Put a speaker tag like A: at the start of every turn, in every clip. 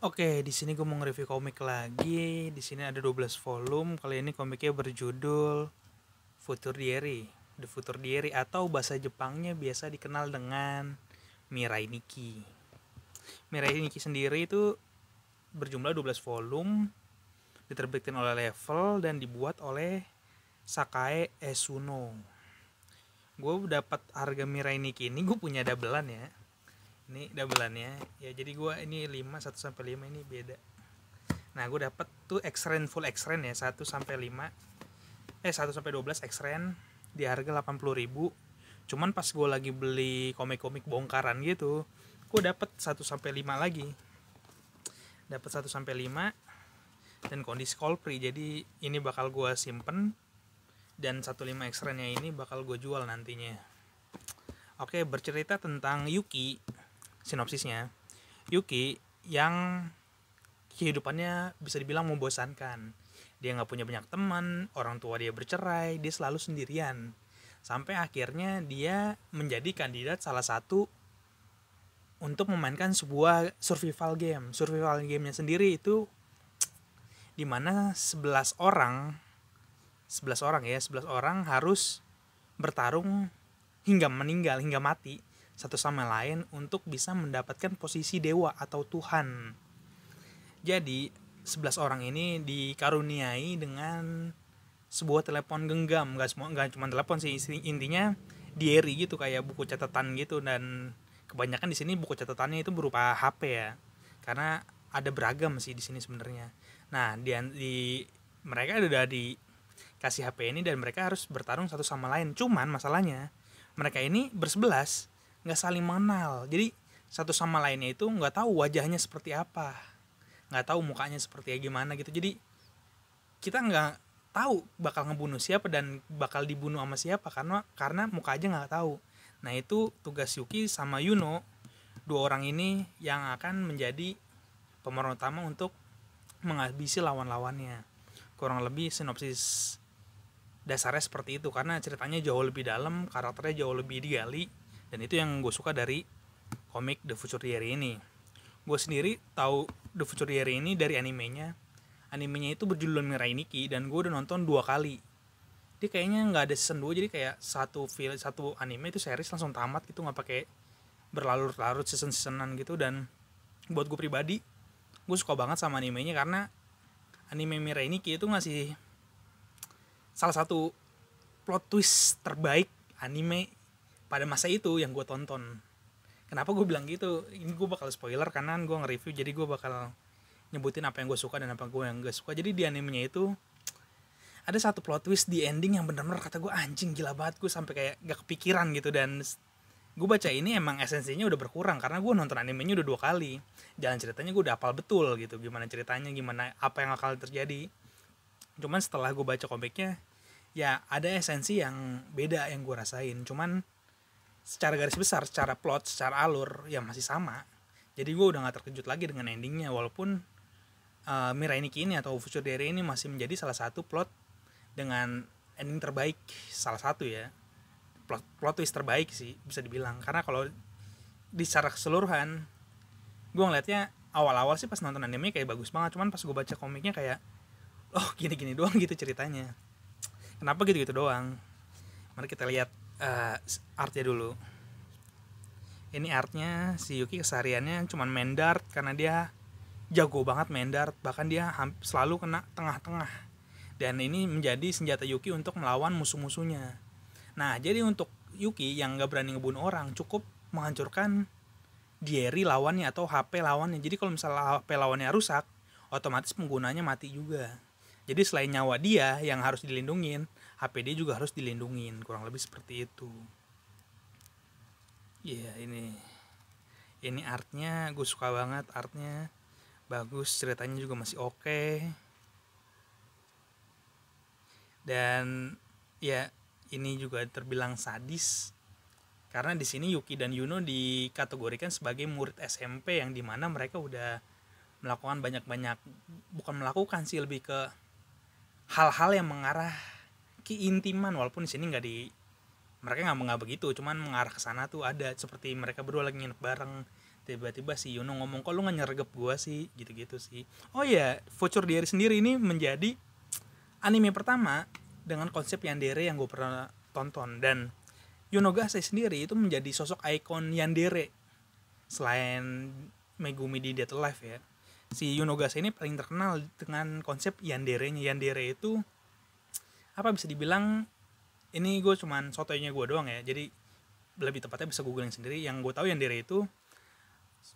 A: Oke, di sini gue mau nge-review komik lagi. Di sini ada 12 volume. Kali ini komiknya berjudul Future Diary. The Future Diary atau bahasa Jepangnya biasa dikenal dengan Mirai Nikki. Mirai Nikki sendiri itu berjumlah 12 volume, diterbitkan oleh Level dan dibuat oleh Sakae Esuno. Gue dapat harga Mirai Nikki ini, gue punya doublean ya. Ini doubleannya ya, jadi gue ini 5 1 sampai 5 ini beda. Nah, gue dapat tuh X-Ren full X-Ren ya, 1 sampai 5. 1 sampai 12 X-Ren di harga 80.000. Cuman pas gue lagi beli komik-komik bongkaran gitu, gue dapat 1 sampai 5 lagi. Dapat 1 sampai 5 dan kondisi call free. Jadi ini bakal gue simpen dan 15 X-Ren-nya ini bakal gue jual nantinya. Oke, bercerita tentang Yuki. Sinopsisnya, Yuki yang kehidupannya bisa dibilang membosankan. Dia nggak punya banyak teman, orang tua dia bercerai, dia selalu sendirian. Sampai akhirnya dia menjadi kandidat salah satu untuk memainkan sebuah survival game. Survival gamenya sendiri itu dimana 11 orang harus bertarung hingga meninggal, hingga mati satu sama lain untuk bisa mendapatkan posisi dewa atau Tuhan. Jadi 11 orang ini dikaruniai dengan sebuah telepon genggam. Gak cuma telepon sih, intinya diary gitu, kayak buku catatan gitu. Dan kebanyakan di sini buku catatannya itu berupa HP ya, karena ada beragam sih di sini sebenarnya. Nah, mereka udah dikasih HP ini dan mereka harus bertarung satu sama lain. Cuman masalahnya mereka ini bersebelas, nggak saling mengenal. Jadi satu sama lainnya itu nggak tahu wajahnya seperti apa, nggak tahu mukanya seperti gimana gitu. Jadi kita nggak tahu bakal ngebunuh siapa dan bakal dibunuh sama siapa karena muka aja nggak tahu. Nah, itu tugas Yuki sama Yuno, dua orang ini yang akan menjadi pemeran utama untuk menghabisi lawan-lawannya. Kurang lebih sinopsis dasarnya seperti itu, karena ceritanya jauh lebih dalam, karakternya jauh lebih digali, dan itu yang gue suka dari komik The Future Diary ini. Gue sendiri tahu The Future Diary ini dari animenya. Animenya itu berjudul Mirai Nikki dan gue udah nonton 2 kali. Dia kayaknya nggak ada season 2, jadi kayak satu anime itu series langsung tamat gitu, nggak pakai berlarut-larut season-seasonan gitu. Dan buat gue pribadi, gue suka banget sama animenya karena anime Mirai Nikki itu ngasih salah satu plot twist terbaik anime pada masa itu yang gue tonton. Kenapa gue bilang gitu? Ini gue bakal spoiler karena gue nge-review, jadi gue bakal nyebutin apa yang gue suka dan apa yang gak suka. Jadi di animenya itu ada satu plot twist di ending yang benar-benar kata gue anjing gila banget, gue sampai kayak gak kepikiran gitu. Dan gue baca ini emang esensinya udah berkurang karena gue nonton animenya udah 2 kali. Jalan ceritanya gue udah hafal betul gitu, gimana ceritanya, gimana apa yang akan terjadi. Cuman setelah gue baca komiknya, ya ada esensi yang beda yang gue rasain. Cuman secara garis besar, secara plot, secara alur ya masih sama. Jadi gue udah gak terkejut lagi dengan endingnya. Walaupun Mirai Nikki ini atau Future Diary ini masih menjadi salah satu plot dengan ending terbaik, salah satu ya, plot twist terbaik sih bisa dibilang. Karena kalau di secara keseluruhan gue ngeliatnya awal-awal sih pas nonton anime kayak bagus banget. Cuman pas gue baca komiknya kayak oh gini-gini doang gitu ceritanya. Kenapa gitu-gitu doang? Mari kita lihat artnya dulu. Ini artnya si Yuki kesehariannya cuman main dart karena dia jago banget main dart. Bahkan dia selalu kena tengah-tengah. Dan ini menjadi senjata Yuki untuk melawan musuh-musuhnya. Nah, jadi untuk Yuki yang gak berani ngebunuh orang, cukup menghancurkan diary lawannya atau HP lawannya. Jadi kalau misalnya HP lawannya rusak, otomatis penggunanya mati juga. Jadi selain nyawa dia yang harus dilindungin, HP dia juga harus dilindungin. Kurang lebih seperti itu. Iya, ini artnya gue suka banget. Artnya bagus, ceritanya juga masih oke. Dan ya ini juga terbilang sadis karena di sini Yuki dan Yuno dikategorikan sebagai murid SMP yang dimana mereka udah melakukan banyak-banyak, bukan melakukan sih, lebih ke hal-hal yang mengarah keintiman. Walaupun di sini mereka nggak begitu, cuman mengarah ke sana tuh ada, seperti mereka berdua lagi nginep bareng tiba-tiba si Yuno ngomong, kok lu nggak nyergep gue sih, gitu-gitu sih. Oh ya, Future Diary sendiri ini menjadi anime pertama dengan konsep yandere yang gue pernah tonton. Dan Yuno Gasai sendiri itu menjadi sosok ikon yandere selain Megumi di Death Alive ya. Si Yuno Gasai ini paling terkenal dengan konsep yandere-nya. Yandere itu apa, bisa dibilang, ini gue cuman sotoynya gue doang ya, jadi lebih tepatnya bisa googling sendiri. Yang gue tahu yandere itu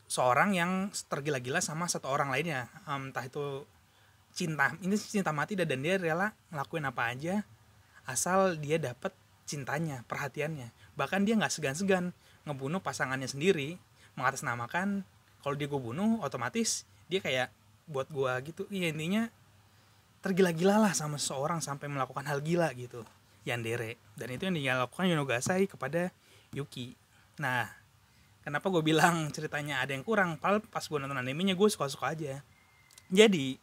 A: seorang yang tergila-gila sama satu orang lainnya, entah itu cinta mati, dan dia rela ngelakuin apa aja asal dia dapat cintanya, perhatiannya. Bahkan dia nggak segan-segan ngebunuh pasangannya sendiri, mengatasnamakan kalau dia gue bunuh otomatis dia kayak buat gue gitu. Iya, intinya tergila-gila lah sama seseorang sampai melakukan hal gila gitu, yandere. Dan itu yang dilakukan Yuno Gasai kepada Yuki. Nah, kenapa gue bilang ceritanya ada yang kurang, padahal pas gue nonton animenya gue suka-suka aja. Jadi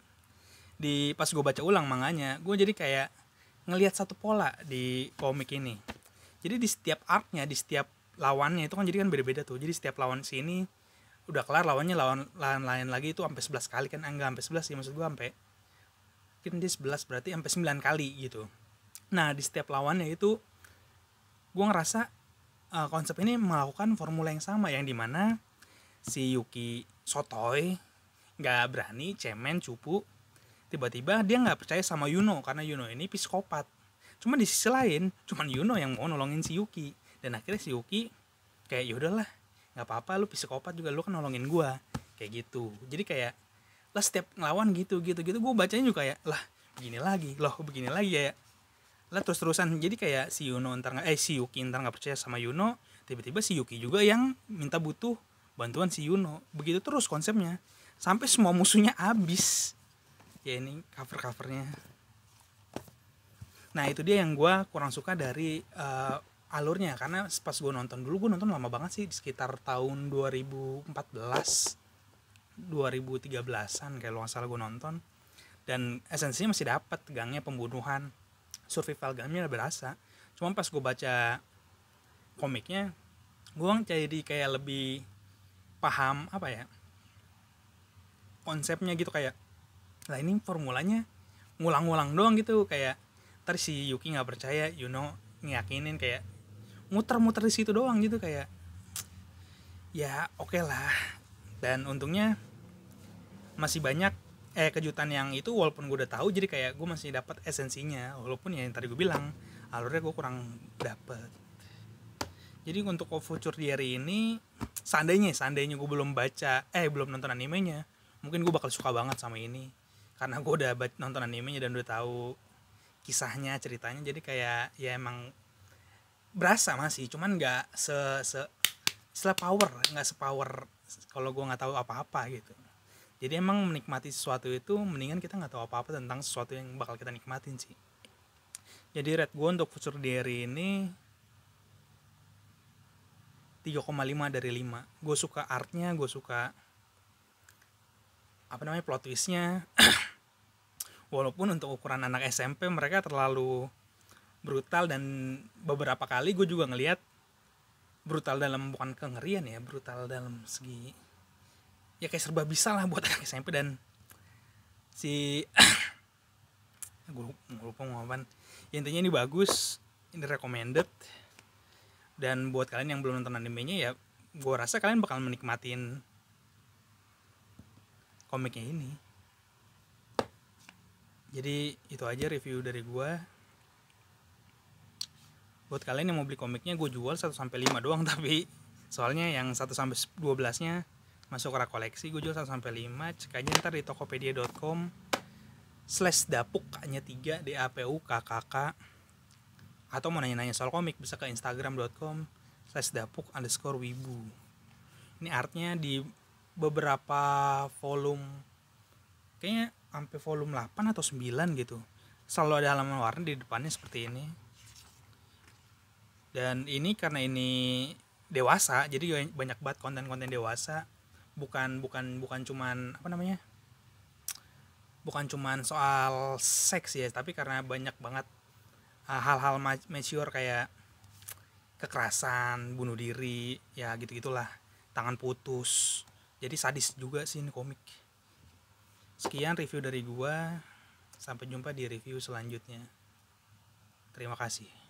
A: pas gue baca ulang manganya, gue jadi kayak ngelihat satu pola di komik ini. Jadi di setiap arc-nya, di setiap lawannya itu kan jadi kan beda-beda tuh. Jadi setiap lawan sini udah kelar lawannya, lawan lain lagi itu sampai 11 kali kan, enggak sampai 11 sih, maksud gue sampai, mungkin dia 11 berarti sampai 9 kali gitu. Nah, di setiap lawannya itu gue ngerasa konsep ini melakukan formula yang sama, yang dimana si Yuki sotoy, nggak berani, cemen, cupu. Tiba-tiba dia nggak percaya sama Yuno karena Yuno ini psikopat. Cuma di sisi lain, cuman Yuno yang mau nolongin si Yuki. Dan akhirnya si Yuki kayak, yaudahlah, nggak apa-apa, lu psikopat juga, lu kan nolongin gua, kayak gitu. Jadi kayak lah setiap ngelawan gitu gue bacanya juga kayak lah begini lagi ya lah, terus-terusan. Jadi kayak si Yuki ntar nggak percaya sama Yuno, tiba-tiba si Yuki juga yang minta butuh bantuan si Yuno, begitu terus konsepnya sampai semua musuhnya habis. Ya ini covernya. Nah itu dia yang gue kurang suka dari alurnya, karena pas gue nonton lama banget sih, sekitar tahun 2013an kayak lo nggak salah gue nonton, dan esensinya masih dapat, gangnya pembunuhan, survival gamenya berasa. Cuma pas gue baca komiknya, gue jadi kayak lebih paham apa ya, konsepnya gitu. Kayak lah ini formulanya ngulang-ngulang doang gitu, kayak ntar si Yuki nggak percaya, Yuno ngiyakinin, kayak muter-muter di situ doang gitu. Kayak ya oke lah. Dan untungnya masih banyak kejutan yang itu, walaupun gue udah tahu, jadi kayak gue masih dapat esensinya, walaupun ya yang tadi gue bilang alurnya gue kurang dapet. Jadi untuk Future Diary ini, seandainya gue belum nonton animenya, mungkin gue bakal suka banget sama ini, karena gue udah nonton animenya dan udah tahu kisahnya, ceritanya. Jadi kayak ya emang berasa masih, cuman nggak nggak sepower kalau gue nggak tahu apa-apa gitu. Jadi emang menikmati sesuatu itu mendingan kita nggak tahu apa-apa tentang sesuatu yang bakal kita nikmatin sih. Jadi rate gue untuk Future Diary ini 3,5 dari 5. Gue suka artnya, gue suka plot twistnya. Walaupun untuk ukuran anak SMP mereka terlalu brutal, dan beberapa kali gue juga ngelihat brutal dalam, bukan kengerian ya, brutal dalam segi ya kayak serba bisa lah buat anak SMP. Dan si gue lupa mau apaan ya, intinya ini bagus, ini recommended. Dan buat kalian yang belum nonton animenya, ya gue rasa kalian bakal menikmatin komiknya ini. Jadi itu aja review dari gue. Buat kalian yang mau beli komiknya, gue jual 1-5 doang, tapi soalnya yang 1-12 nya masuk rak koleksi, gue jual 1-5. Cek aja ntar di tokopedia.com/dapuk hanya 3 DAPUKKK. Atau mau nanya-nanya soal komik bisa ke instagram.com/dapuk_wibu. Ini artnya di beberapa volume, kayaknya sampai volume 8 atau 9 gitu, selalu ada halaman warna di depannya seperti ini. Dan ini karena ini dewasa, jadi banyak banget konten-konten dewasa. Bukan cuman bukan cuman soal seks ya, tapi karena banyak banget hal-hal mature kayak kekerasan, bunuh diri, ya gitu-gitulah. tangan putus. Jadi sadis juga sih ini komik. Sekian review dari gua. Sampai jumpa di review selanjutnya. Terima kasih.